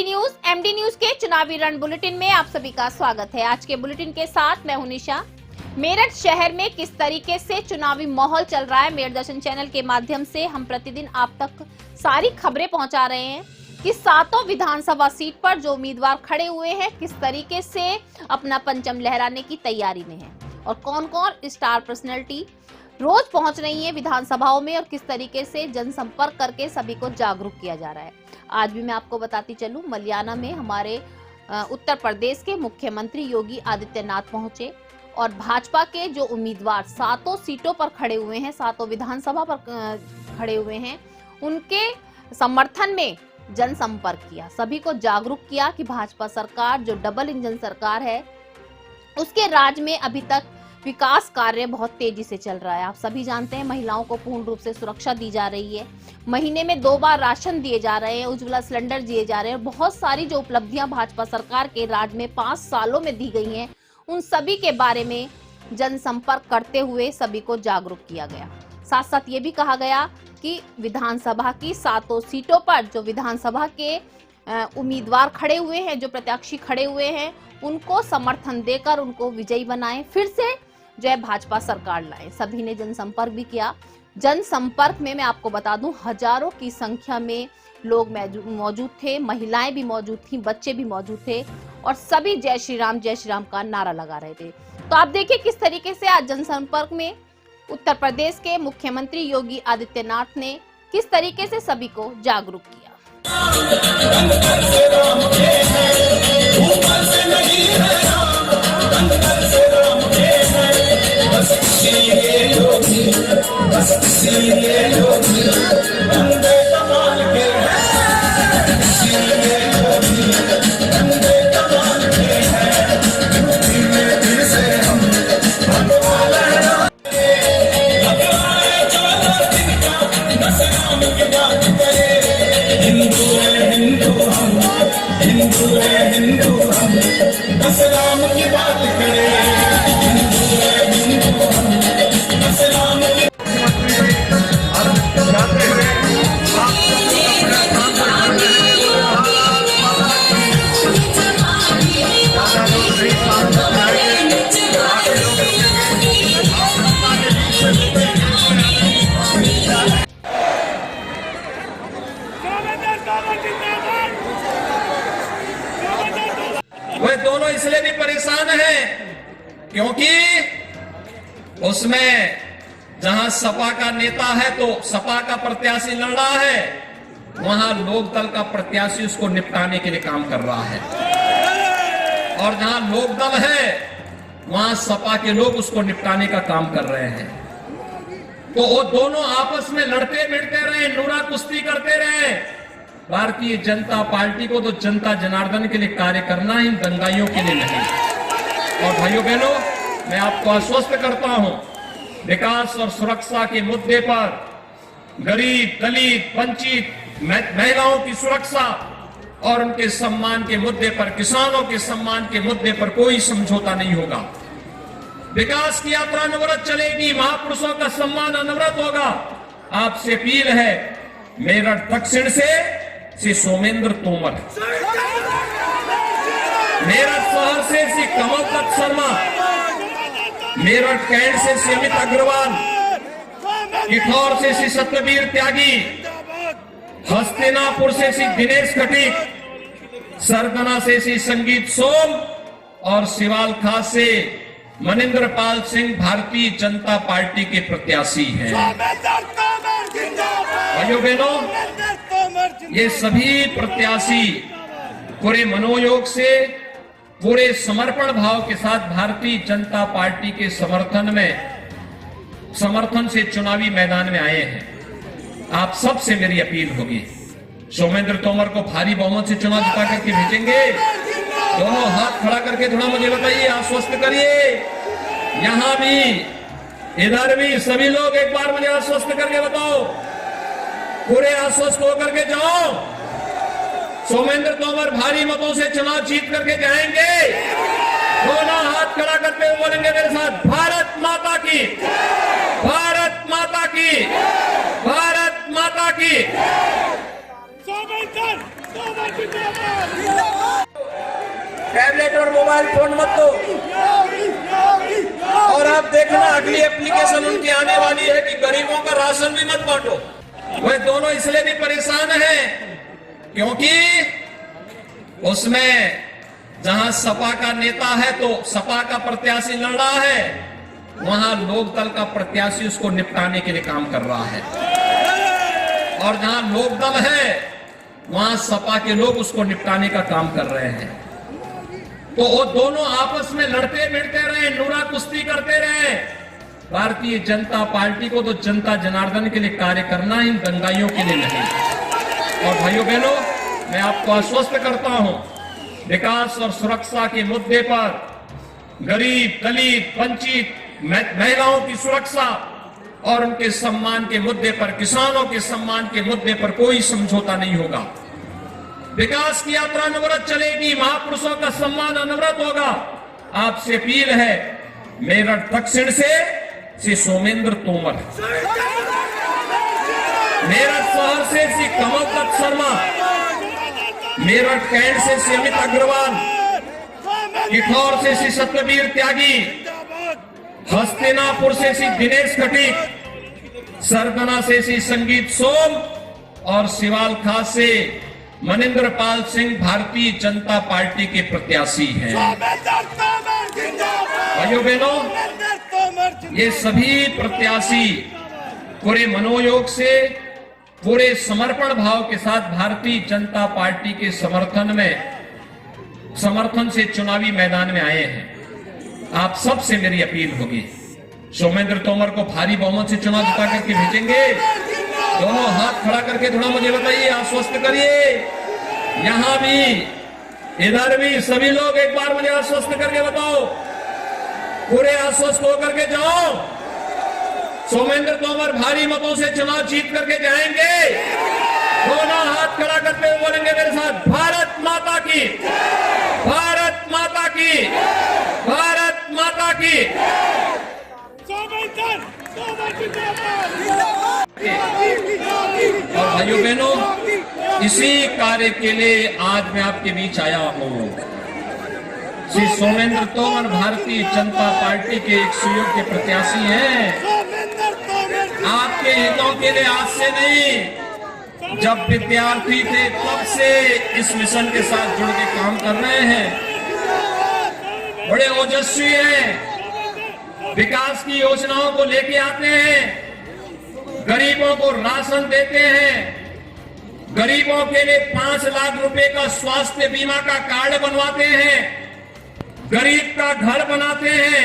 MD news के चुनावी रण bulletin में आप सभी का स्वागत है। आज के बुलेटिन के साथ मैं हूं निशा। मेरठ शहर में किस तरीके से चुनावी माहौल चल रहा है, मेरठ दर्शन चैनल के माध्यम से हम प्रतिदिन आप तक सारी खबरें पहुंचा रहे हैं कि सातों विधानसभा सीट पर जो उम्मीदवार खड़े हुए हैं किस तरीके से अपना परचम लहराने की तैयारी में है और कौन कौन स्टार पर्सनैलिटी रोज पहुंच रही है विधानसभाओं में और किस तरीके से जनसंपर्क करके सभी को जागरूक किया जा रहा है। आज भी मैं आपको बताती चलूं, मलियाना में हमारे उत्तर प्रदेश के मुख्यमंत्री योगी आदित्यनाथ पहुंचे और भाजपा के जो उम्मीदवार सातों सीटों पर खड़े हुए हैं, सातों विधानसभा पर खड़े हुए हैं, उनके समर्थन में जनसंपर्क किया, सभी को जागरूक किया कि भाजपा सरकार जो डबल इंजन सरकार है उसके राज में अभी तक विकास कार्य बहुत तेजी से चल रहा है। आप सभी जानते हैं महिलाओं को पूर्ण रूप से सुरक्षा दी जा रही है, महीने में 2 बार राशन दिए जा रहे हैं, उज्ज्वला सिलेंडर दिए जा रहे हैं। बहुत सारी जो उपलब्धियां भाजपा सरकार के राज में 5 सालों में दी गई हैं, उन सभी के बारे में जनसंपर्क करते हुए सभी को जागरूक किया गया। साथ साथ ये भी कहा गया कि विधानसभा की सातों सीटों पर जो विधानसभा के उम्मीदवार खड़े हुए हैं, जो प्रत्याशी खड़े हुए हैं, उनको समर्थन देकर उनको विजयी बनाएं, फिर से जो है भाजपा सरकार लाए। सभी ने जनसंपर्क भी किया। जनसंपर्क में मैं आपको बता दूं, हजारों की संख्या में लोग मौजूद थे, महिलाएं भी मौजूद थी, बच्चे भी मौजूद थे और सभी जय श्री राम का नारा लगा रहे थे। तो आप देखिए किस तरीके से आज जनसंपर्क में उत्तर प्रदेश के मुख्यमंत्री योगी आदित्यनाथ ने किस तरीके से सभी को जागरूक किया। वे दोनों इसलिए भी परेशान हैं क्योंकि उसमें जहां सपा का नेता है तो सपा का प्रत्याशी लड़ रहा है, वहां लोकदल का प्रत्याशी उसको निपटाने के लिए काम कर रहा है, और जहां लोकदल है वहां सपा के लोग उसको निपटाने का काम कर रहे हैं। तो वो दोनों आपस में लड़ते मिलते रहे, नूरा कुश्ती करते रहे। भारतीय जनता पार्टी को तो जनता जनार्दन के लिए कार्य करना है, इन दंगाइयों के लिए नहीं। और भाइयों बहनों, मैं आपको आश्वस्त करता हूं, विकास और सुरक्षा के मुद्दे पर गरीब, दलित, वंचित महिलाओं की सुरक्षा और उनके सम्मान के मुद्दे पर, किसानों के सम्मान के मुद्दे पर कोई समझौता नहीं होगा। विकास की यात्रा अनवरत चलेगी, महापुरुषों का सम्मान अनवरत होगा। आपसे अपील है, मेरठ दक्षिण से श्री सोमेंद्र तोमर, मेरठ शहर से श्री कमल दत्त शर्मा, मेरठ कैंट से श्री अमित अग्रवाल, किठौर से श्री सत्यवीर त्यागी, हस्तिनापुर से श्री दिनेश खटीक, सरदना से श्री संगीत सोम और सिवाल खास से मनिंदर पाल सिंह भारतीय जनता पार्टी के प्रत्याशी हैं। भाइयों बहनों, ये सभी प्रत्याशी पूरे मनोयोग से, पूरे समर्पण भाव के साथ भारतीय जनता पार्टी के समर्थन से चुनावी मैदान में आए हैं। आप सबसे मेरी अपील होगी, सोमेंद्र तोमर को भारी बहुमत से चुनाव जिता करके भेजेंगे। दोनों हाथ खड़ा करके थोड़ा मुझे बताइए, आश्वस्त करिए। यहां भी, इधर भी सभी लोग एक बार मुझे आश्वस्त करके बताओ, पूरे आश्वस्त होकर के जाओ, सोमेंद्र तोमर भारी मतों से चुनाव जीत करके जाएंगे। दोनों हाथ खड़ा करते हुए बोलेंगे मेरे साथ, भारत माता की, भारत माता की, भारत माता की। टैबलेट और मोबाइल फोन मत दो। और आप देखना अगली एप्लीकेशन उनकी आने वाली है कि गरीबों का राशन भी मत बांटो। वह दोनों इसलिए भी परेशान हैं क्योंकि उसमें जहां सपा का नेता है तो सपा का प्रत्याशी लड़ रहा है, वहां लोकदल का प्रत्याशी उसको निपटाने के लिए काम कर रहा है। और जहां लोकदल है वहां सपा के लोग उसको निपटाने का काम कर रहे हैं। तो वो दोनों आपस में लड़ते भिड़ते रहे, नूरा कुश्ती करते रहे। भारतीय जनता पार्टी को तो जनता जनार्दन के लिए कार्य करना है, इन दंगाइयों के लिए नहीं। और भाइयों बहनों, मैं आपको आश्वस्त करता हूं, विकास और सुरक्षा के मुद्दे पर गरीब, दलित, वंचित महिलाओं की सुरक्षा और उनके सम्मान के मुद्दे पर, किसानों के सम्मान के मुद्दे पर कोई समझौता नहीं होगा। विकास की यात्रा अनवरत चलेगी, महापुरुषों का सम्मान अनवरत होगा। आपसे अपील है, मेरठ दक्षिण से श्री सोमेंद्र तोमर, मेरठ शहर से श्री कमल दत्त शर्मा, मेरठ कैंट से श्री अमित अग्रवाल, किठौर से श्री सत्यवीर त्यागी, हस्तिनापुर से श्री दिनेश खटीक, सरगना से श्री संगीत सोम और सिवाल खास से मनिंदर पाल सिंह भारतीय जनता पार्टी के प्रत्याशी हैं। भाइयों बहनों, ये सभी प्रत्याशी पूरे मनोयोग से, पूरे समर्पण भाव के साथ भारतीय जनता पार्टी के समर्थन से चुनावी मैदान में आए हैं। आप सबसे मेरी अपील होगी, सोमेंद्र तोमर को भारी बहुमत से चुनाव जिता करके भेजेंगे। दोनों हाथ खड़ा करके थोड़ा मुझे बताइए, आश्वस्त करिए। यहां भी, इधर भी सभी लोग एक बार मुझे आश्वस्त करके बताओ, पूरे आश्वस्त होकर के जाओ, सोमेंद्र तोमर भारी मतों से चुनाव जीत करके जाएंगे। दोनों हाथ खड़ा करते हुए बोलेंगे मेरे साथ, भारत माता की, भारत माता की, भारत माता की। और भाइयों बहनों, इसी कार्य के लिए आज मैं आपके बीच आया हूं। श्री सोमेंद्र तोमर भारतीय जनता पार्टी के एक सुयोग्य प्रत्याशी हैं। आपके हितों के लिए आज से नहीं, जब विद्यार्थी थे तब से इस मिशन के साथ जुड़ के काम कर रहे हैं। बड़े ओजस्वी हैं, विकास की योजनाओं को लेके आते हैं, गरीबों को राशन देते हैं, गरीबों के लिए 5 लाख रुपए का स्वास्थ्य बीमा का कार्ड बनवाते हैं, गरीब का घर बनाते हैं,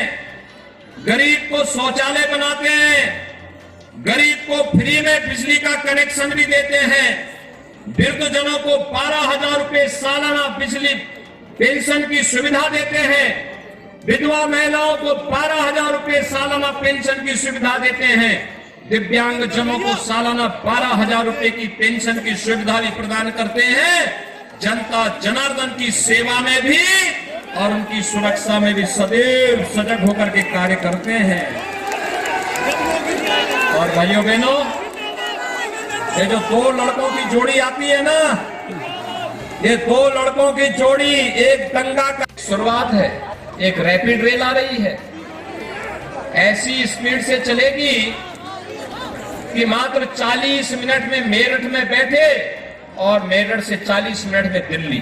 गरीब को शौचालय बनाते हैं, गरीब को फ्री में बिजली का कनेक्शन भी देते हैं, वृद्धजनों को 12,000 रुपए सालाना बिजली पेंशन की सुविधा देते हैं, विधवा महिलाओं को 12,000 रुपए सालाना पेंशन की सुविधा देते हैं, दिव्यांग जनों को सालाना 12,000 रुपए की पेंशन की सुविधा भी प्रदान करते हैं। जनता जनार्दन की सेवा में भी और उनकी सुरक्षा में भी सदैव सजग होकर के कार्य करते हैं। और भाइयों बहनों, ये जो 2 लड़कों की जोड़ी आती है ना, ये 2 लड़कों की जोड़ी एक दंगा का शुरुआत है। एक रैपिड रेल आ रही है, ऐसी स्पीड से चलेगी कि मात्र 40 मिनट में मेरठ में बैठे और मेरठ से 40 मिनट में दिल्ली।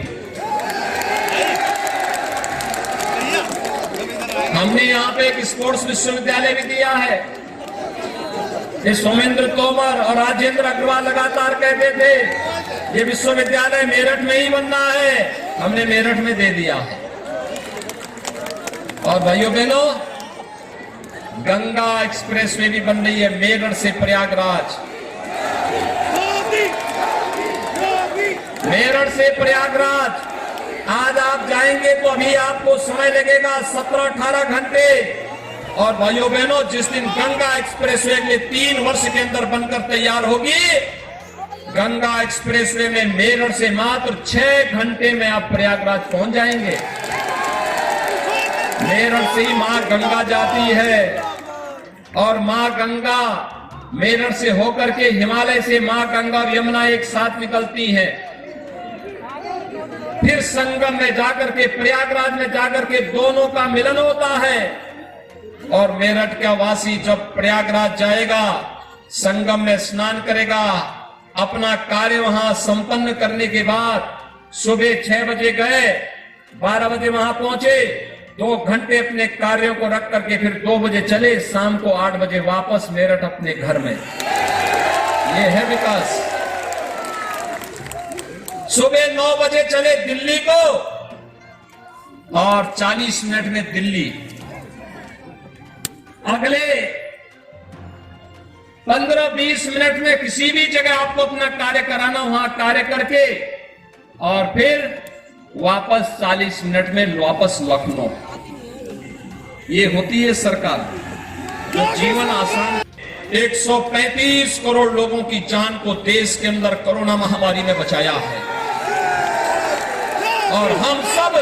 हमने यहाँ पे एक स्पोर्ट्स विश्वविद्यालय भी दिया है। ये सोमेंद्र तोमर और राजेंद्र अग्रवाल लगातार कहते थे ये विश्वविद्यालय मेरठ में ही बनना है, हमने मेरठ में दे दिया है। और भाइयों बहनों, गंगा एक्सप्रेस वे भी बन रही है मेरठ से प्रयागराज। मेरठ से प्रयागराज आज आप जाएंगे तो अभी आपको समय लगेगा 17-18 घंटे। और भाइयों बहनों, जिस दिन गंगा एक्सप्रेस वे अगले 3 वर्ष के अंदर बनकर तैयार होगी, गंगा एक्सप्रेस वे में मेरठ से मात्र 6 घंटे में आप प्रयागराज पहुंच जाएंगे। मेरठ से ही मां गंगा जाती है और मां गंगा मेरठ से होकर के हिमालय से मां गंगा और यमुना एक साथ निकलती हैं। फिर संगम में जाकर के, प्रयागराज में जाकर के दोनों का मिलन होता है। और मेरठ का वासी जब प्रयागराज जाएगा, संगम में स्नान करेगा, अपना कार्य वहां संपन्न करने के बाद सुबह 6 बजे गए, 12 बजे वहां पहुंचे, 2 घंटे अपने कार्यों को रख करके फिर 2 बजे चले, शाम को 8 बजे वापस मेरठ अपने घर में। ये है विकास। सुबह 9 बजे चले दिल्ली को और 40 मिनट में दिल्ली। अगले 15-20 मिनट में किसी भी जगह आपको अपना कार्य कराना, वहां कार्य करके और फिर वापस 40 मिनट में वापस लखनऊ। ये होती है सरकार जो जीवन आसान। 135 करोड़ लोगों की जान को देश के अंदर कोरोना महामारी में बचाया है। और हम सब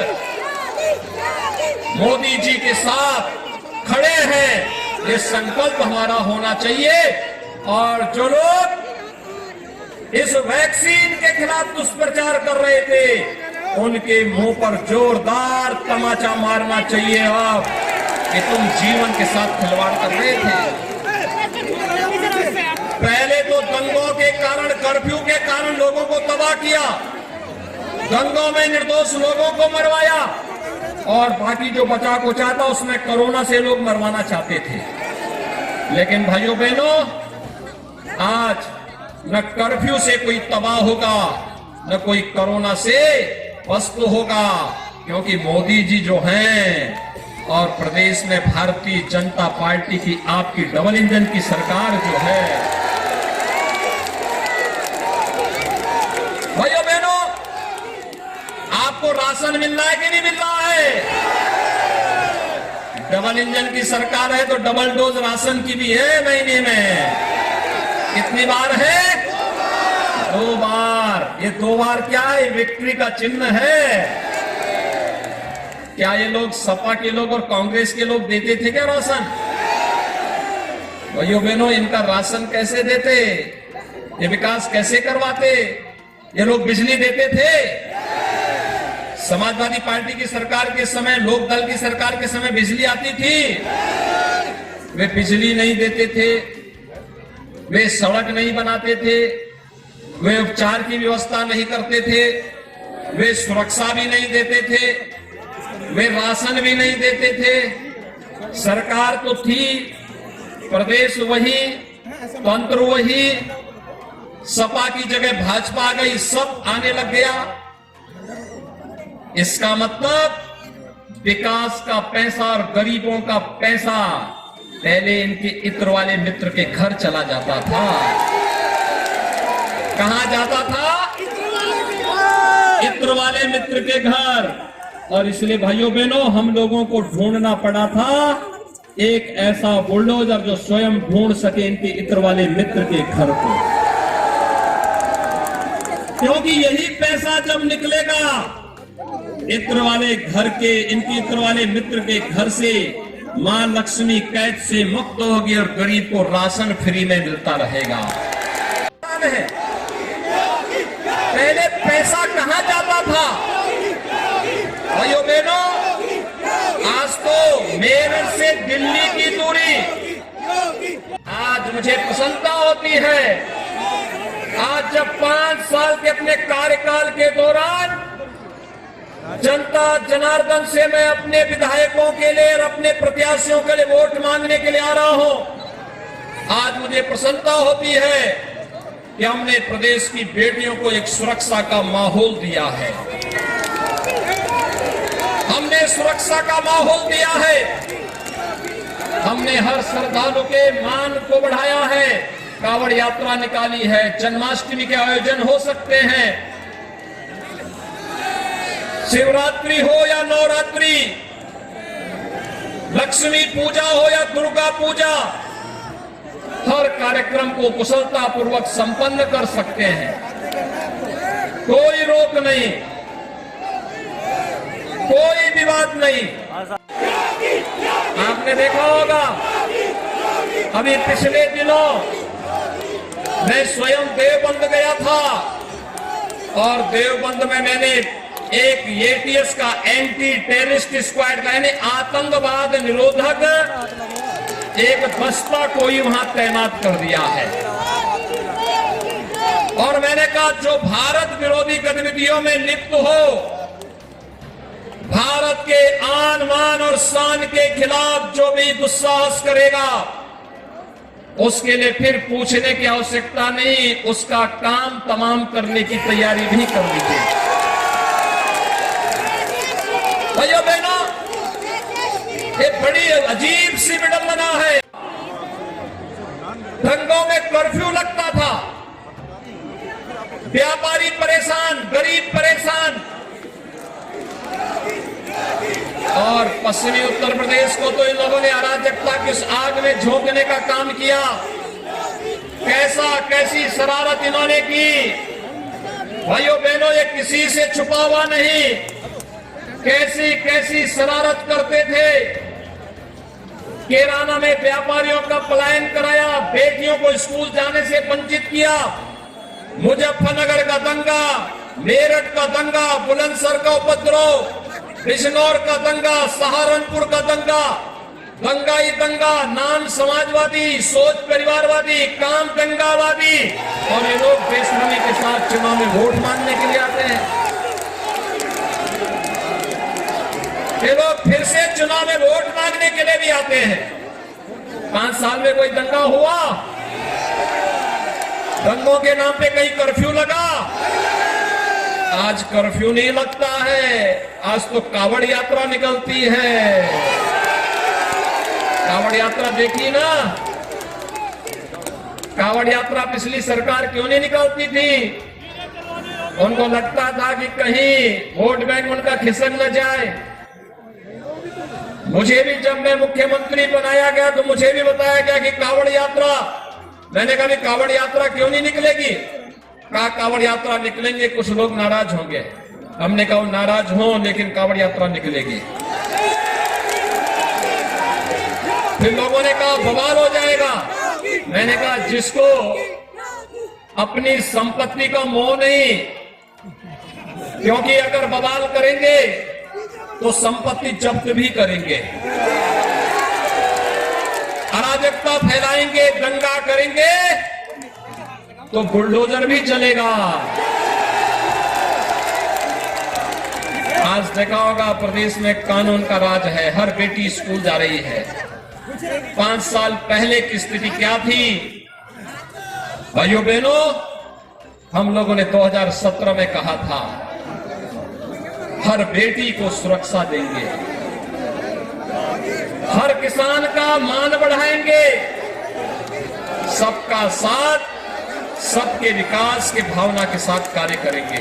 मोदी जी के साथ खड़े हैं। ये संकल्प हमारा होना चाहिए। और जो लोग इस वैक्सीन के खिलाफ दुष्प्रचार कर रहे थे, उनके मुंह पर जोरदार तमाचा मारना चाहिए अब कि तुम जीवन के साथ खिलवाड़ कर रहे थे। पहले तो दंगों के कारण, कर्फ्यू के कारण लोगों को तबाह किया, दंगों में निर्दोष लोगों को मरवाया और बाकी जो बचा कुचा था उसमें कोरोना से लोग मरवाना चाहते थे। लेकिन भाइयों बहनों, आज न कर्फ्यू से कोई तबाह होगा, न कोई कोरोना से पस्त होगा, क्योंकि मोदी जी जो हैं और प्रदेश में भारतीय जनता पार्टी की, आपकी डबल इंजन की सरकार जो है। भाइयों बहनों, आपको राशन मिल रहा है कि नहीं मिल रहा है? डबल इंजन की सरकार है तो डबल डोज राशन की भी है महीने में। कितनी बार है? 2 बार। ये 2 बार क्या है? विक्ट्री का चिन्ह है। क्या ये लोग सपा के लोग और कांग्रेस के लोग देते थे क्या राशन? भाइयों बहनों, इनका राशन कैसे देते? ये विकास कैसे करवाते? ये लोग बिजली देते थे? समाजवादी पार्टी की सरकार के समय, लोक दल की सरकार के समय बिजली आती थी, वे बिजली नहीं देते थे, वे सड़क नहीं बनाते थे, वे उपचार की व्यवस्था नहीं करते थे, वे सुरक्षा भी नहीं देते थे, वे राशन भी नहीं देते थे। सरकार तो थी, प्रदेश वही, तंत्र वही, सपा की जगह भाजपा आ गई, सब आने लग गया। इसका मतलब विकास का पैसा और गरीबों का पैसा पहले इनके इत्र वाले मित्र के घर चला जाता था। कहां जाता था? इत्र वाले मित्र के घर। और इसलिए भाइयों बहनों, हम लोगों को ढूंढना पड़ा था एक ऐसा बुलडोजर जो स्वयं ढूंढ सके इनके इत्र वाले मित्र के घर को, क्योंकि यही पैसा जब निकलेगा इत्र वाले घर के, इनके इत्र वाले मित्र के घर से, मां लक्ष्मी कैद से मुक्त होगी और गरीब को राशन फ्री में मिलता रहेगा। पहले पैसा कहां जाता था? भाइयों बहनों, आज तो मेरठ से दिल्ली की दूरी, आज मुझे प्रसन्नता होती है। आज जब 5 साल के अपने कार्यकाल के दौरान जनता जनार्दन से मैं अपने विधायकों के लिए और अपने प्रत्याशियों के लिए वोट मांगने के लिए आ रहा हूं, आज मुझे प्रसन्नता होती है कि हमने प्रदेश की बेटियों को एक सुरक्षा का माहौल दिया है। हमने सुरक्षा का माहौल दिया है। हमने हर श्रद्धालु के मान को बढ़ाया है। कांवड़ यात्रा निकाली है, जन्माष्टमी के आयोजन हो सकते हैं, शिवरात्रि हो या नवरात्रि, लक्ष्मी पूजा हो या दुर्गा पूजा, हर कार्यक्रम को कुशलता पूर्वक संपन्न कर सकते हैं। कोई रोक नहीं, कोई विवाद नहीं। आपने देखा होगा, अभी पिछले दिनों मैं स्वयं देवबंद गया था और देवबंद में मैंने एक एटीएस का एंटी टेररिस्ट स्क्वाड का यानी आतंकवाद निरोधक एक दस्ता कोई वहां तैनात कर दिया है। और मैंने कहा जो भारत विरोधी गतिविधियों में लिप्त हो, भारत के आन मान और शान के खिलाफ जो भी दुस्साहस करेगा, उसके लिए फिर पूछने की आवश्यकता नहीं, उसका काम तमाम करने की तैयारी भी कर लीजिए। भाइयों बहनों, ये बड़ी अजीब सी विडंबना है। दंगों में कर्फ्यू लगता था, व्यापारी परेशान, गरीब परेशान, और पश्चिमी उत्तर प्रदेश को तो इन लोगों ने अराजकता की उस आग में झोंकने का काम किया। कैसी शरारत इन्होंने की। भाइयों बहनों, ये किसी से छुपा हुआ नहीं, कैसी शरारत करते थे। केराना में व्यापारियों का पलायन कराया, बेटियों को स्कूल जाने से वंचित किया। मुजफ्फरनगर का दंगा, मेरठ का दंगा, बुलंदशहर का उपद्रव, बिजनौर का दंगा, सहारनपुर का दंगा, दंगाई दंगा, नाम समाजवादी, सोच परिवारवादी, काम दंगावादी, और ये लोग बेशर्मी के साथ चुनाव में वोट मांगने के लिए आते हैं। ये लोग फिर से चुनाव में वोट मांगने के लिए भी आते हैं। 5 साल में कोई दंगा हुआ? दंगों के नाम पे कहीं कर्फ्यू लगा? आज कर्फ्यू नहीं लगता है, आज तो कावड़ यात्रा निकलती है। कावड़ यात्रा देखी ना? कावड़ यात्रा पिछली सरकार क्यों नहीं निकलती थी? उनको लगता था कि कहीं वोट बैंक उनका खिसक न जाए। मुझे भी जब मैं मुख्यमंत्री बनाया गया तो मुझे भी बताया गया कि कावड़ यात्रा, मैंने कहा कावड़ यात्रा क्यों नहीं निकलेगी? कहा कावड़ यात्रा निकलेंगे, कुछ लोग नाराज होंगे। हमने कहा नाराज हो, लेकिन कावड़ यात्रा निकलेगी। फिर लोगों ने कहा बवाल हो जाएगा। मैंने कहा जिसको अपनी संपत्ति का मोह नहीं, क्योंकि अगर बवाल करेंगे तो संपत्ति जब्त भी करेंगे, अराजकता फैलाएंगे, दंगा करेंगे तो बुलडोजर भी चलेगा। आज देखा होगा प्रदेश में कानून का राज है, हर बेटी स्कूल जा रही है। 5 साल पहले की स्थिति क्या थी? भाइयों बहनों, हम लोगों ने 2017 में कहा था हर बेटी को सुरक्षा देंगे, हर किसान का मान बढ़ाएंगे, सबका साथ, सबके विकास की भावना के साथ कार्य करेंगे।